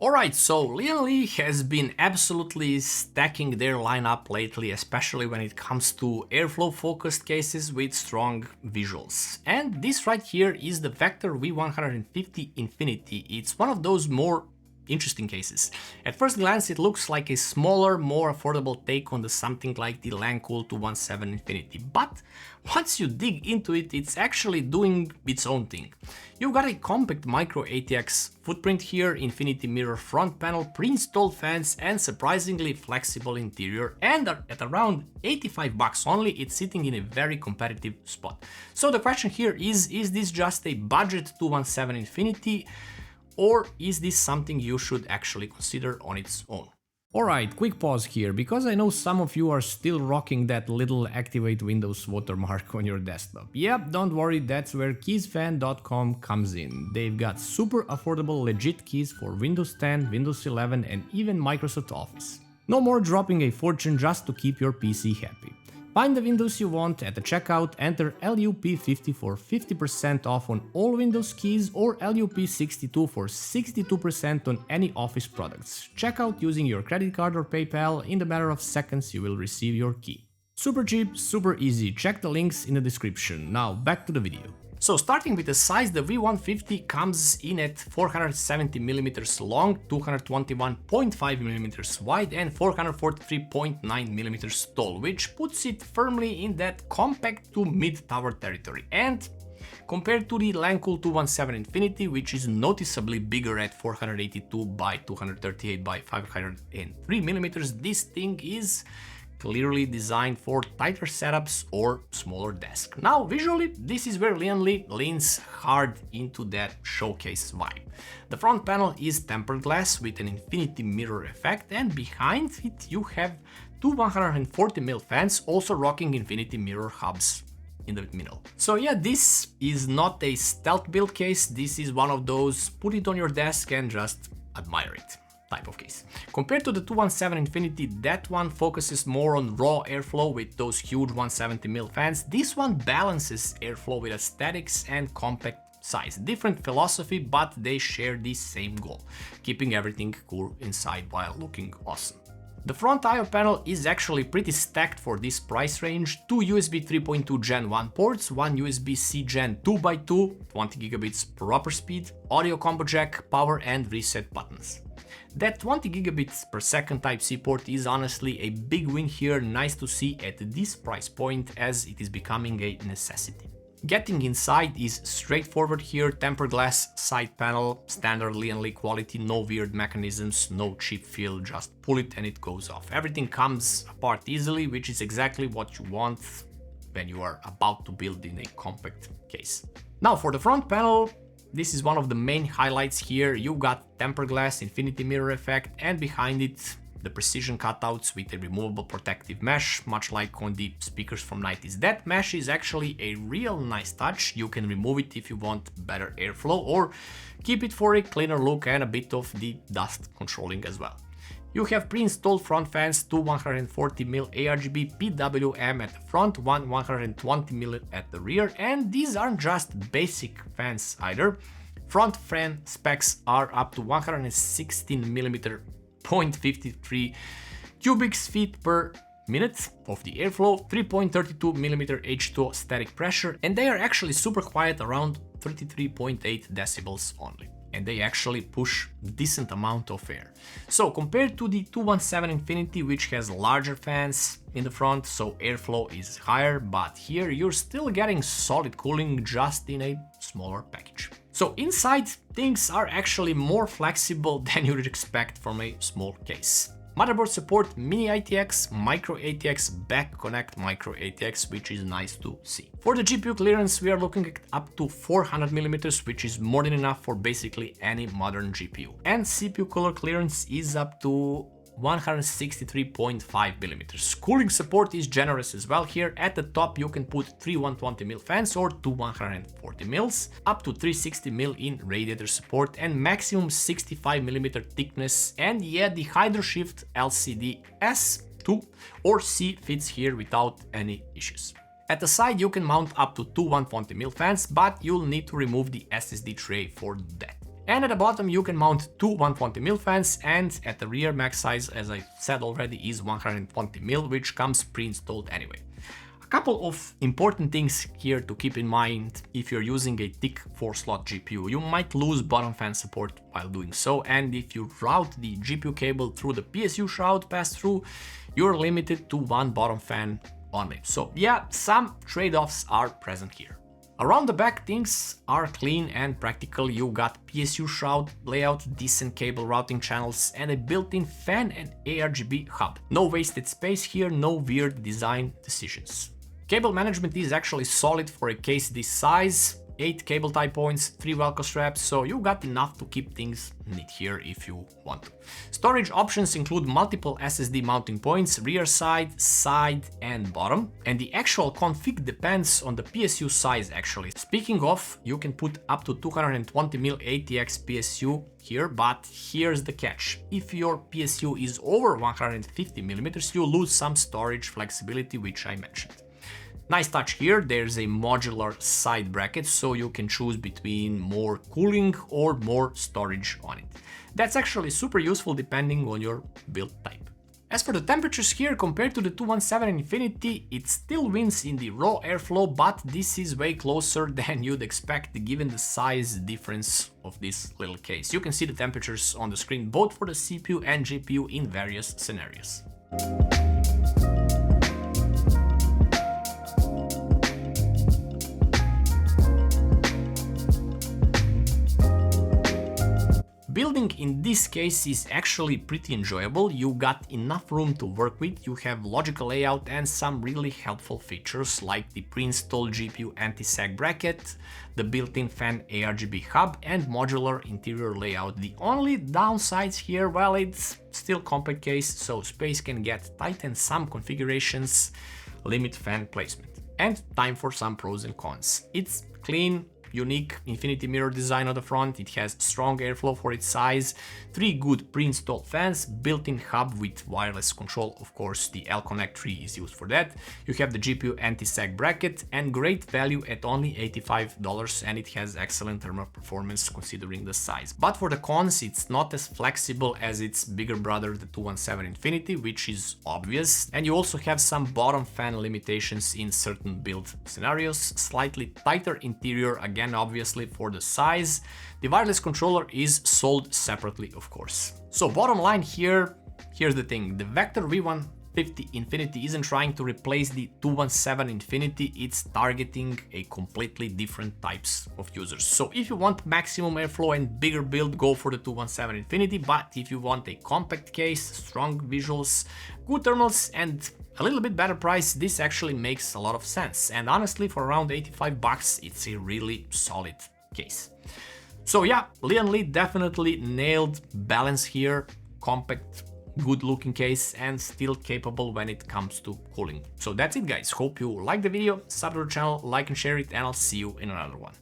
Alright, so Lian has been absolutely stacking their lineup lately, especially when it comes to airflow focused cases with strong visuals. And this right here is the Vector V150 Infinity. It's one of those more interesting cases. At first glance it looks like a smaller, more affordable take on something like the Lian 217 Infinity, but once you dig into it, it's actually doing its own thing. You've got a compact micro ATX footprint here, infinity mirror front panel, pre-installed fans and surprisingly flexible interior, and at around 85 bucks only, it's sitting in a very competitive spot. So the question here is this just a budget 217 Infinity? Or is this something you should actually consider on its own? Alright, quick pause here, because I know some of you are still rocking that little activate Windows watermark on your desktop. Yep, don't worry, that's where keysfan.com comes in. They've got super affordable legit keys for Windows 10, Windows 11 and even Microsoft Office. No more dropping a fortune just to keep your PC happy. Find the Windows you want at the checkout, enter LUP50 for 50% off on all Windows keys or LUP62 for 62% on any Office products. Check out using your credit card or PayPal, in the matter of seconds you will receive your key. Super cheap, super easy, check the links in the description. Now back to the video. So starting with the size, the V150 comes in at 470mm long, 221.5mm wide and 443.9mm tall, which puts it firmly in that compact to mid-tower territory. And compared to the Lian 217 Infinity, which is noticeably bigger at 482 by 238 by 503mm, this thing is clearly designed for tighter setups or smaller desks. Now visually, this is where Lian leans hard into that showcase vibe. The front panel is tempered glass with an infinity mirror effect, and behind it you have two 140mm fans also rocking infinity mirror hubs in the middle. So yeah, this is not a stealth build case, this is one of those put it on your desk and just admire it type of case. Compared to the 217 Infinity, that one focuses more on raw airflow with those huge 170mm fans. This one balances airflow with aesthetics and compact size. Different philosophy, but they share the same goal, keeping everything cool inside while looking awesome. The front I/O panel is actually pretty stacked for this price range. Two USB 3.2 Gen 1 ports, one USB-C Gen 2x2, 20GB proper speed, audio combo jack, power and reset buttons. That 20 gigabits per second Type-C port is honestly a big win here, nice to see at this price point as it is becoming a necessity. Getting inside is straightforward here, tempered glass side panel, standard Lian quality, no weird mechanisms, no cheap feel, just pull it and it goes off. Everything comes apart easily, which is exactly what you want when you are about to build in a compact case. Now for the front panel, this is one of the main highlights here. You've got tempered glass, infinity mirror effect, and behind it the precision cutouts with a removable protective mesh, much like on the speakers from 90s. That mesh is actually a real nice touch. You can remove it if you want better airflow or keep it for a cleaner look and a bit of the dust controlling as well. You have pre-installed front fans, two 140mm ARGB PWM at the front, one 120mm at the rear, and these aren't just basic fans either. Front fan specs are up to 116mm 0.53 cubic feet per minute of the airflow, 3.32mm H2 static pressure, and they are actually super quiet, around 33.8 decibels only. And they actually push a decent amount of air. So compared to the 217 Infinity, which has larger fans in the front, so airflow is higher, but here you're still getting solid cooling just in a smaller package. So inside, things are actually more flexible than you'd expect from a small case. Motherboard support mini ITX, micro ATX, back connect micro ATX, which is nice to see. For the GPU clearance, we are looking at up to 400mm, which is more than enough for basically any modern GPU. And CPU color clearance is up to 163.5mm. Cooling support is generous as well here. At the top you can put 3 120mm fans or 2 140mm, up to 360mm in radiator support and maximum 65mm thickness, and yeah, the Hydro Shift LCD S2 or C fits here without any issues. At the side you can mount up to 2 120mm fans, but you'll need to remove the SSD tray for that. And at the bottom you can mount two 120mm fans, and at the rear max size, as I said already, is 120mm, which comes pre-installed anyway. A couple of important things here to keep in mind if you're using a thick 4-slot GPU. You might lose bottom fan support while doing so, and if you route the GPU cable through the PSU shroud pass-through, you're limited to one bottom fan only. So yeah, some trade-offs are present here. Around the back, things are clean and practical. You got PSU shroud layout, decent cable routing channels, and a built-in fan and ARGB hub. No wasted space here, no weird design decisions. Cable management is actually solid for a case this size. 8 cable tie points, 3 Velcro straps, so you got enough to keep things neat here if you want to. Storage options include multiple SSD mounting points, rear side, side and bottom, and the actual config depends on the PSU size actually. Speaking of, you can put up to 220mm ATX PSU here, but here's the catch. If your PSU is over 150mm, you lose some storage flexibility, which I mentioned. Nice touch here, there's a modular side bracket, so you can choose between more cooling or more storage on it. That's actually super useful depending on your build type. As for the temperatures here, compared to the 217 Infinity, it still wins in the raw airflow, but this is way closer than you'd expect given the size difference of this little case. You can see the temperatures on the screen both for the CPU and GPU in various scenarios. Building in this case is actually pretty enjoyable. You got enough room to work with, you have logical layout and some really helpful features like the pre-installed GPU anti-sag bracket, the built-in fan ARGB hub and modular interior layout. The only downsides here, well, it's still compact case, so space can get tight and some configurations limit fan placement. And time for some pros and cons. It's clean, unique infinity mirror design on the front, it has strong airflow for its size, 3 good pre-installed fans, built-in hub with wireless control, of course the L-Connect 3 is used for that, you have the GPU anti-sag bracket and great value at only $85, and it has excellent thermal performance considering the size. But for the cons, it's not as flexible as its bigger brother, the 217 Infinity, which is obvious, and you also have some bottom fan limitations in certain build scenarios, slightly tighter interior, again obviously for the size. The wireless controller is sold separately, of course. So bottom line here, here's the thing, the Vector V150 Infinity isn't trying to replace the 217 Infinity, it's targeting a completely different types of users. So if you want maximum airflow and bigger build, go for the 217 Infinity, but if you want a compact case, strong visuals, good thermals and a little bit better price, this actually makes a lot of sense. And honestly, for around 85 bucks, it's a really solid case. So yeah, Lian Li definitely nailed balance here, compact, good looking case and still capable when it comes to cooling. So that's it guys, hope you liked the video, subscribe to the channel, like and share it, and I'll see you in another one.